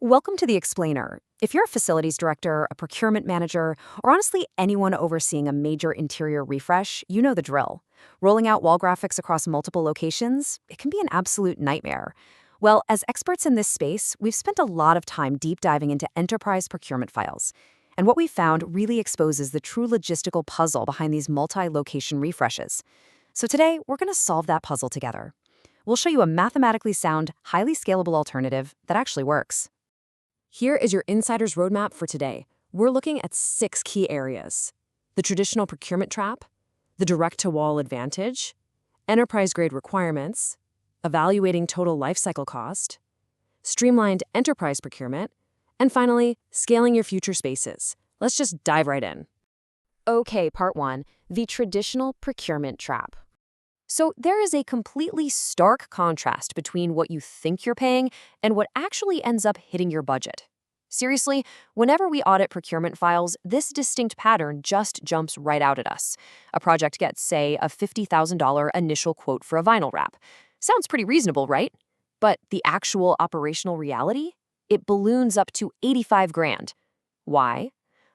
Welcome to The Explainer. If you're a facilities director, a procurement manager, or honestly anyone overseeing a major interior refresh, you know the drill. Rolling out wall graphics across multiple locations, it can be an absolute nightmare. Well, as experts in this space, we've spent a lot of time deep diving into enterprise procurement files. And what we found really exposes the true logistical puzzle behind these multi-location refreshes. So today, we're going to solve that puzzle together. We'll show you a mathematically sound, highly scalable alternative that actually works. Here is your insider's roadmap for today. We're looking at 6 key areas: the traditional procurement trap, the direct-to-wall advantage, enterprise-grade requirements, evaluating total lifecycle cost, streamlined enterprise procurement, and finally, scaling your future spaces. Let's just dive right in. Okay, part 1, the traditional procurement trap. So there is a completely stark contrast between what you think you're paying and what actually ends up hitting your budget. Seriously, whenever we audit procurement files, this distinct pattern just jumps right out at us. A project gets, say, a $50,000 initial quote for a vinyl wrap. Sounds pretty reasonable, right? But the actual operational reality? It balloons up to 85 grand. Why?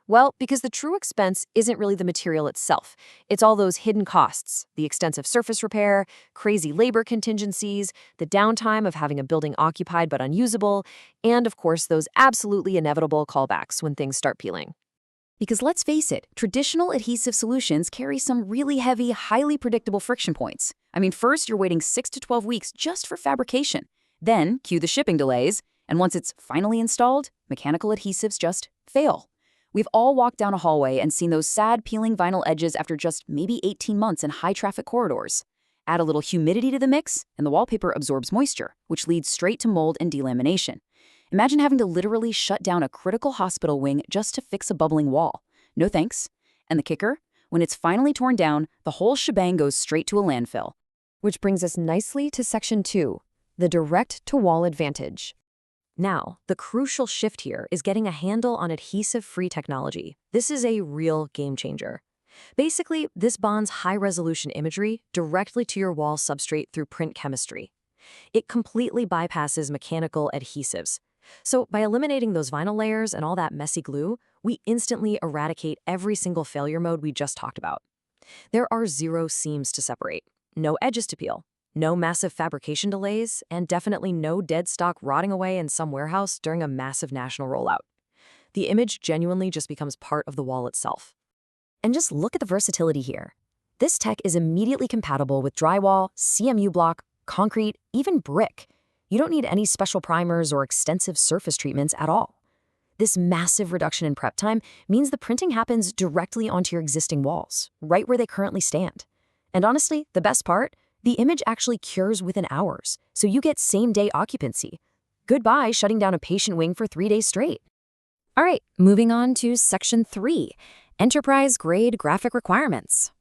Well, because the true expense isn't really the material itself. It's all those hidden costs, the extensive surface repair, crazy labor contingencies, the downtime of having a building occupied but unusable, and of course those absolutely inevitable callbacks when things start peeling. Because let's face it, traditional adhesive solutions carry some really heavy, highly predictable friction points. First you're waiting 6 to 12 weeks just for fabrication. Then cue the shipping delays, and once it's finally installed, mechanical adhesives just fail. We've all walked down a hallway and seen those sad peeling vinyl edges after just maybe 18 months in high-traffic corridors. Add a little humidity to the mix, and the wallpaper absorbs moisture, which leads straight to mold and delamination. Imagine having to literally shut down a critical hospital wing just to fix a bubbling wall. No thanks. And the kicker? When it's finally torn down, the whole shebang goes straight to a landfill. Which brings us nicely to section 2, the direct-to-wall advantage. Now, the crucial shift here is getting a handle on adhesive-free technology. This is a real game changer. Basically, this bonds high-resolution imagery directly to your wall substrate through print chemistry. It completely bypasses mechanical adhesives. So by eliminating those vinyl layers and all that messy glue, we instantly eradicate every single failure mode we just talked about. There are 0 seams to separate, no edges to peel, no massive fabrication delays, and definitely no dead stock rotting away in some warehouse during a massive national rollout. The image genuinely just becomes part of the wall itself. And just look at the versatility here. This tech is immediately compatible with drywall, CMU block, concrete, even brick. You don't need any special primers or extensive surface treatments at all. This massive reduction in prep time means the printing happens directly onto your existing walls, right where they currently stand. And honestly, the best part? The image actually cures within hours, so you get same-day occupancy. Goodbye shutting down a patient wing for 3 days straight. All right, moving on to section 3, enterprise-grade graphic requirements.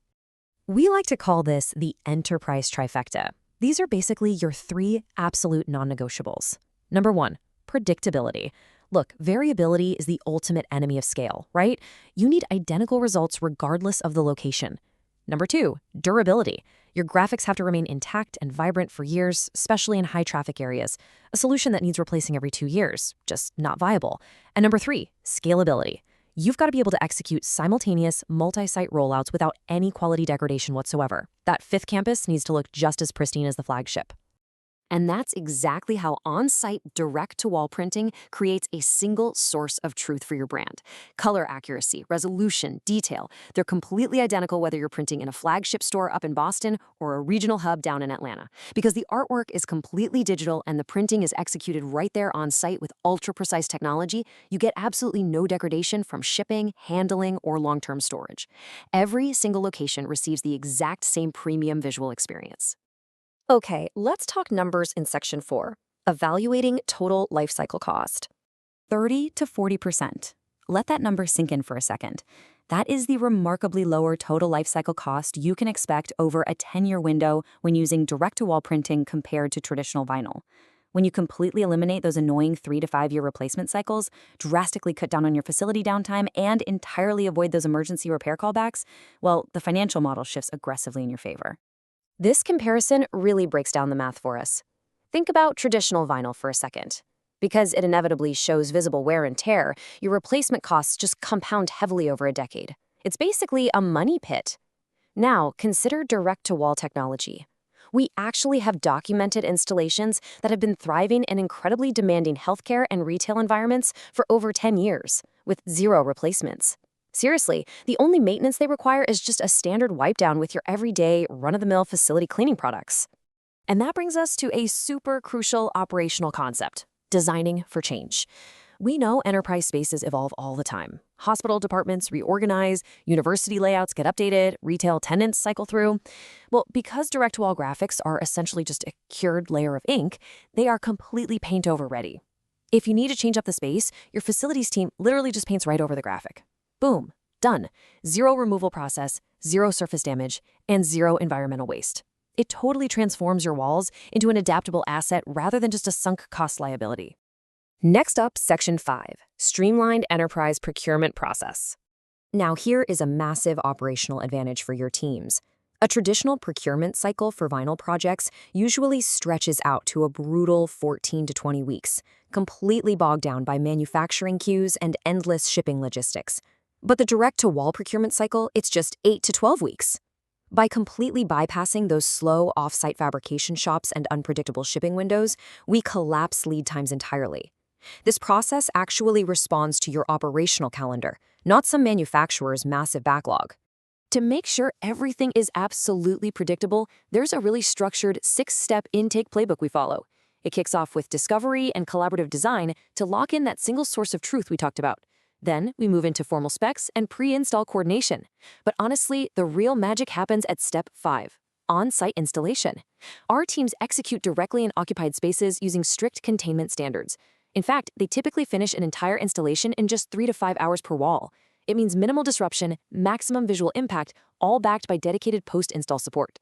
We like to call this the enterprise trifecta. These are basically your 3 absolute non-negotiables. Number 1, predictability. Look, variability is the ultimate enemy of scale, right? You need identical results regardless of the location. Number 2, durability. Your graphics have to remain intact and vibrant for years, especially in high-traffic areas. A solution that needs replacing every 2 years, just not viable. And number 3, scalability. You've got to be able to execute simultaneous, multi-site rollouts without any quality degradation whatsoever. That 5th campus needs to look just as pristine as the flagship. And that's exactly how on-site direct-to-wall printing creates a single source of truth for your brand. Color accuracy, resolution, detail, they're completely identical whether you're printing in a flagship store up in Boston or a regional hub down in Atlanta. Because the artwork is completely digital and the printing is executed right there on-site with ultra-precise technology, you get absolutely no degradation from shipping, handling, or long-term storage. Every single location receives the exact same premium visual experience. Okay, let's talk numbers in section 4, evaluating total lifecycle cost. 30 to 40%. Let that number sink in for a second. That is the remarkably lower total lifecycle cost you can expect over a 10-year window when using direct-to-wall printing compared to traditional vinyl. When you completely eliminate those annoying 3 to 5 year replacement cycles, drastically cut down on your facility downtime, and entirely avoid those emergency repair callbacks, well, the financial model shifts aggressively in your favor. This comparison really breaks down the math for us. Think about traditional vinyl for a second. Because it inevitably shows visible wear and tear, your replacement costs just compound heavily over a decade. It's basically a money pit. Now, consider direct-to-wall technology. We actually have documented installations that have been thriving in incredibly demanding healthcare and retail environments for over 10 years, with zero replacements. Seriously, the only maintenance they require is just a standard wipe down with your everyday, run-of-the-mill facility cleaning products. And that brings us to a super crucial operational concept: designing for change. We know enterprise spaces evolve all the time. Hospital departments reorganize, university layouts get updated, retail tenants cycle through. Well, because direct-to-wall graphics are essentially just a cured layer of ink, they are completely paint-over ready. If you need to change up the space, your facilities team literally just paints right over the graphic. Boom, done. Zero removal process, zero surface damage, and zero environmental waste. It totally transforms your walls into an adaptable asset rather than just a sunk cost liability. Next up, Section 5, Streamlined Enterprise Procurement Process. Now here is a massive operational advantage for your teams. A traditional procurement cycle for vinyl projects usually stretches out to a brutal 14 to 20 weeks, completely bogged down by manufacturing queues and endless shipping logistics. But the direct-to-wall procurement cycle, it's just 8 to 12 weeks. By completely bypassing those slow off-site fabrication shops and unpredictable shipping windows, we collapse lead times entirely. This process actually responds to your operational calendar, not some manufacturer's massive backlog. To make sure everything is absolutely predictable, there's a really structured 6-step intake playbook we follow. It kicks off with discovery and collaborative design to lock in that single source of truth we talked about. Then we move into formal specs and pre-install coordination. But honestly, the real magic happens at step 5, on-site installation. Our teams execute directly in occupied spaces using strict containment standards. In fact, they typically finish an entire installation in just 3 to 5 hours per wall. It means minimal disruption, maximum visual impact, all backed by dedicated post-install support.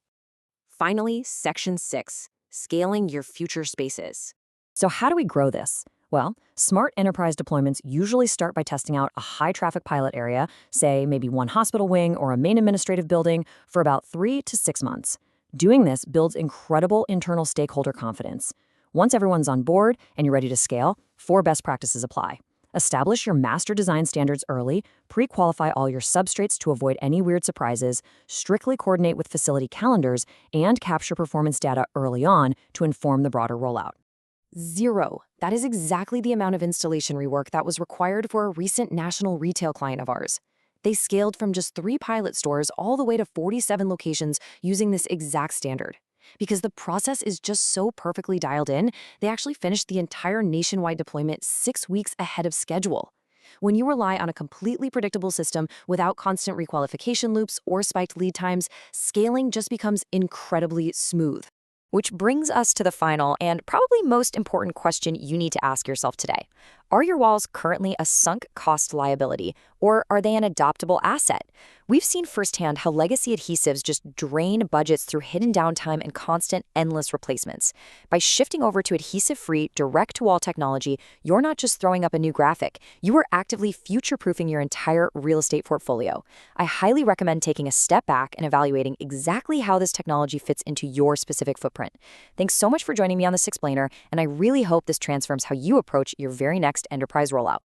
Finally, Section 6, Scaling Your Future Spaces. So how do we grow this? Well, smart enterprise deployments usually start by testing out a high-traffic pilot area, say maybe one hospital wing or a main administrative building, for about 3 to 6 months. Doing this builds incredible internal stakeholder confidence. Once everyone's on board and you're ready to scale, 4 best practices apply. Establish your master design standards early, pre-qualify all your substrates to avoid any weird surprises, strictly coordinate with facility calendars, and capture performance data early on to inform the broader rollout. 0. That is exactly the amount of installation rework that was required for a recent national retail client of ours. They scaled from just 3 pilot stores all the way to 47 locations using this exact standard. Because the process is just so perfectly dialed in, they actually finished the entire nationwide deployment 6 weeks ahead of schedule. When you rely on a completely predictable system without constant requalification loops or spiked lead times, scaling just becomes incredibly smooth. Which brings us to the final and probably most important question you need to ask yourself today. Are your walls currently a sunk cost liability, or are they an adoptable asset? We've seen firsthand how legacy adhesives just drain budgets through hidden downtime and constant, endless replacements. By shifting over to adhesive-free, direct-to-wall technology, you're not just throwing up a new graphic, you are actively future-proofing your entire real estate portfolio. I highly recommend taking a step back and evaluating exactly how this technology fits into your specific footprint. Thanks so much for joining me on this explainer, and I really hope this transforms how you approach your very next enterprise rollout.